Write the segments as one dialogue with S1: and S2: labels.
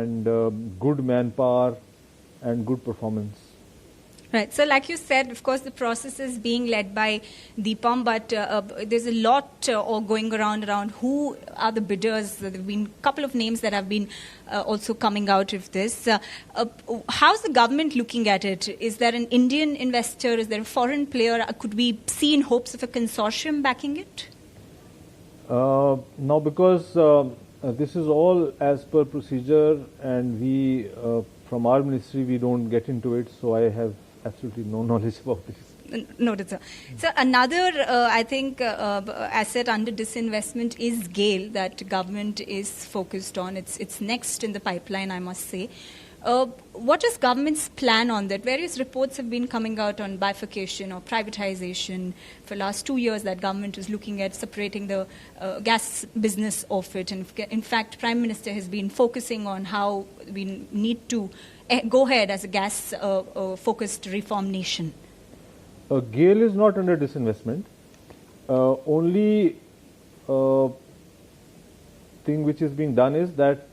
S1: and good manpower and good performance.
S2: Right. So like you said, of course, the process is being led by DIPAM, but there's a lot going around who are the bidders. There have been a couple of names that have been also coming out of this. How's the government looking at it? Is there an Indian investor? Is there a foreign player? Could we see in hopes of a consortium backing it?
S1: Now, because this is all as per procedure, and we, from our ministry, we don't get into it, so I have absolutely no knowledge about this.
S2: Noted, sir. So another, I think, asset under disinvestment is GAIL that government is focused on. It's next in the pipeline, I must say. What is government's plan on that? Various reports have been coming out on bifurcation or privatization for the last 2 years that government is looking at separating the gas business of it. And in fact, Prime Minister has been focusing on how we need to go ahead as a gas-focused reform nation.
S1: GAIL is not under disinvestment. Only thing which is being done is that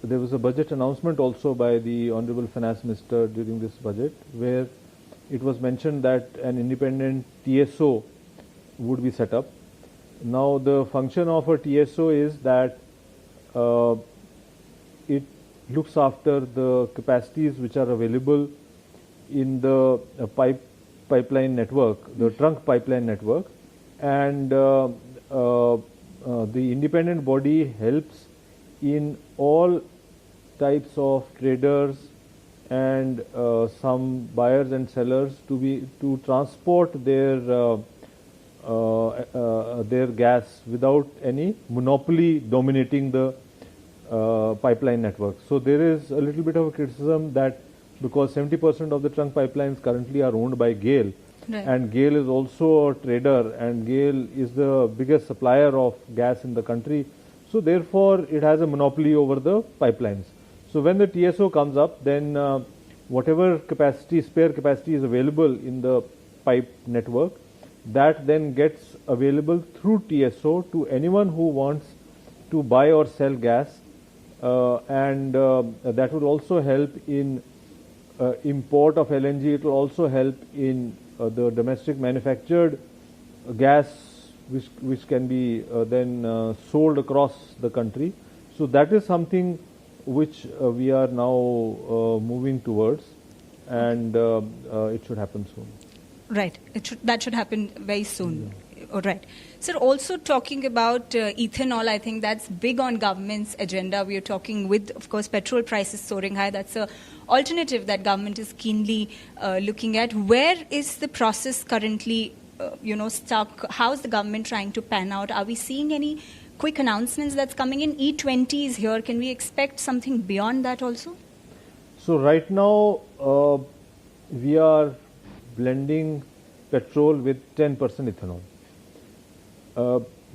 S1: there was a budget announcement also by the Honorable Finance Minister during this budget, where it was mentioned that an independent TSO would be set up. Now, the function of a TSO is that it looks after the capacities which are available in the pipeline network, the trunk pipeline network, and the independent body helps in all types of traders and some buyers and sellers to transport their gas without any monopoly dominating the pipeline network. So there is a little bit of a criticism that because 70% of the trunk pipelines currently are owned by GAIL, right, and GAIL is also a trader, and GAIL is the biggest supplier of gas in the country. So therefore, it has a monopoly over the pipelines. So when the TSO comes up, then whatever capacity, spare capacity is available in the pipe network, that then gets available through TSO to anyone who wants to buy or sell gas, and that would also help in import of LNG. It will also help in the domestic manufactured gas, which can be then sold across the country. So that is something which we are now moving towards, and it should happen soon.
S2: Right. That should happen very soon. Yeah. All right. So also talking about ethanol, I think that's big on government's agenda. We are talking with, of course, petrol prices soaring high. That's a alternative that government is keenly looking at. Where is the process currently stuck? How is the government trying to pan out? Are we seeing any quick announcements that's coming in? E20 is here. Can we expect something beyond that also?
S1: So right now, we are blending petrol with 10% ethanol.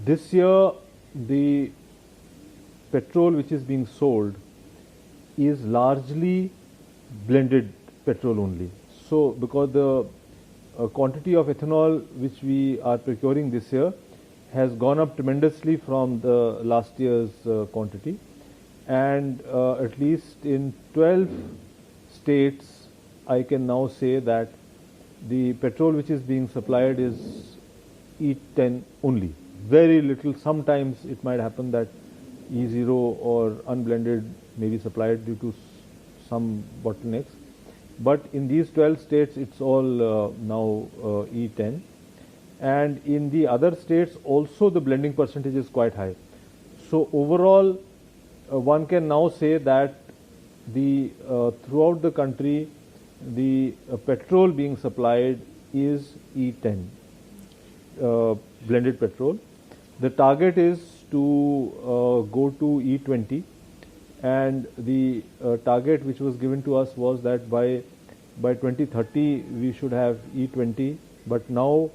S1: This year, the petrol which is being sold is largely blended petrol only. So because the quantity of ethanol which we are procuring this year has gone up tremendously from the last year's quantity, and at least in 12 states I can now say that the petrol which is being supplied is E10 only. Very little. Sometimes it might happen that E0 or unblended may be supplied due to some bottlenecks, but in these 12 states it's all now E10, and in the other states also the blending percentage is quite high. So overall, one can now say that the throughout the country the petrol being supplied is E10 blended petrol. The target is to go to E20, and the target which was given to us was that by 2030 we should have E20, but now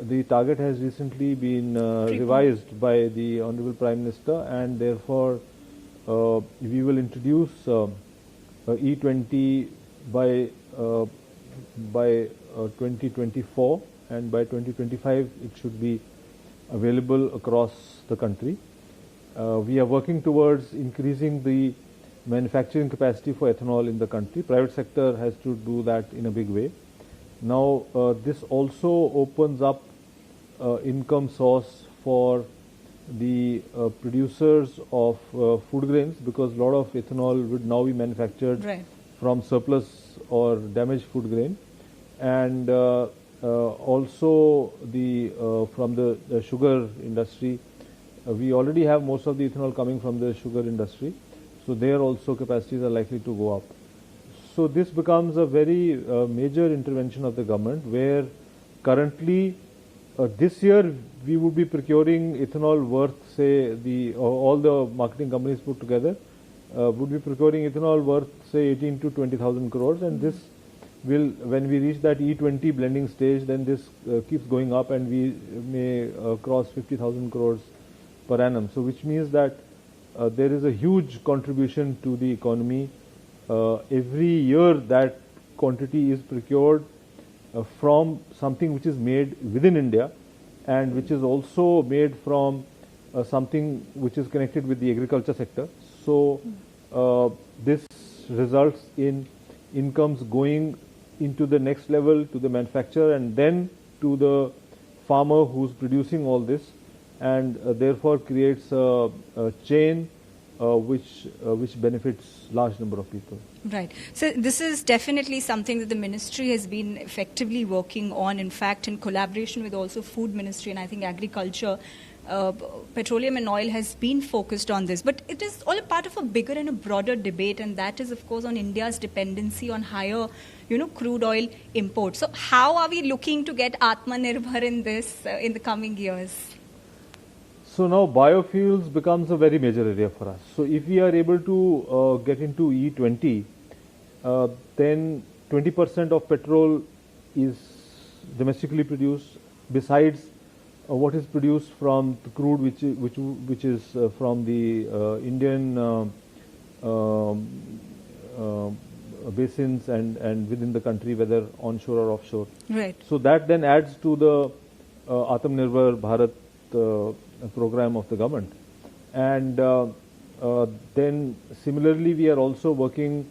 S1: the target has recently been revised by the Honorable Prime Minister, and therefore we will introduce E20 by 2024, and by 2025 it should be available across the country. We are working towards increasing the manufacturing capacity for ethanol in the country. Private sector has to do that in a big way. Now, this also opens up income source for the producers of food grains, because a lot of ethanol would now be manufactured from surplus or damaged food grain, and also the from the sugar industry. We already have most of the ethanol coming from the sugar industry, so there also capacities are likely to go up. So this becomes a very major intervention of the government, where currently this year we would be procuring ethanol worth, say, all the marketing companies put together would be procuring ethanol worth, say, 18 to 20,000 crores, and this will, when we reach that E20 blending stage, then this keeps going up, and we may cross 50,000 crores per annum. So which means that there is a huge contribution to the economy. Every year that quantity is procured from something which is made within India, and which is also made from something which is connected with the agriculture sector. So this results in incomes going into the next level to the manufacturer, and then to the farmer who's producing all this, and therefore creates a chain which benefits large number of people.
S2: Right. So this is definitely something that the ministry has been effectively working on. In fact, in collaboration with also Food Ministry and I think Agriculture, Petroleum and Oil has been focused on this. But it is all a part of a bigger and a broader debate, and that is, of course, on India's dependency on higher, crude oil imports. So how are we looking to get Atmanirbhar in this in the coming years?
S1: So now biofuels becomes a very major area for us. So if we are able to get into E20, then 20% of petrol is domestically produced, besides what is produced from the crude, which is from the Indian basins and within the country, whether onshore or offshore.
S2: Right.
S1: So that then adds to the Atmanirbhar Bharat program of the government. And then similarly we are also working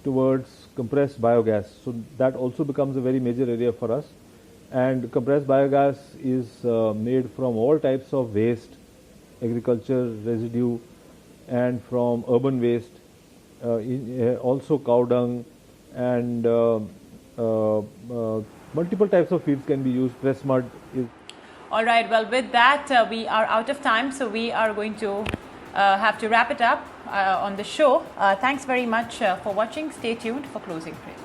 S1: towards compressed biogas. So that also becomes a very major area for us. And compressed biogas is made from all types of waste, agriculture residue, and from urban waste, also cow dung, and multiple types of feeds can be used. Press mud is.
S3: All right, well, with that, we are out of time, so we are going to have to wrap it up on the show. Thanks very much for watching. Stay tuned for closing prints.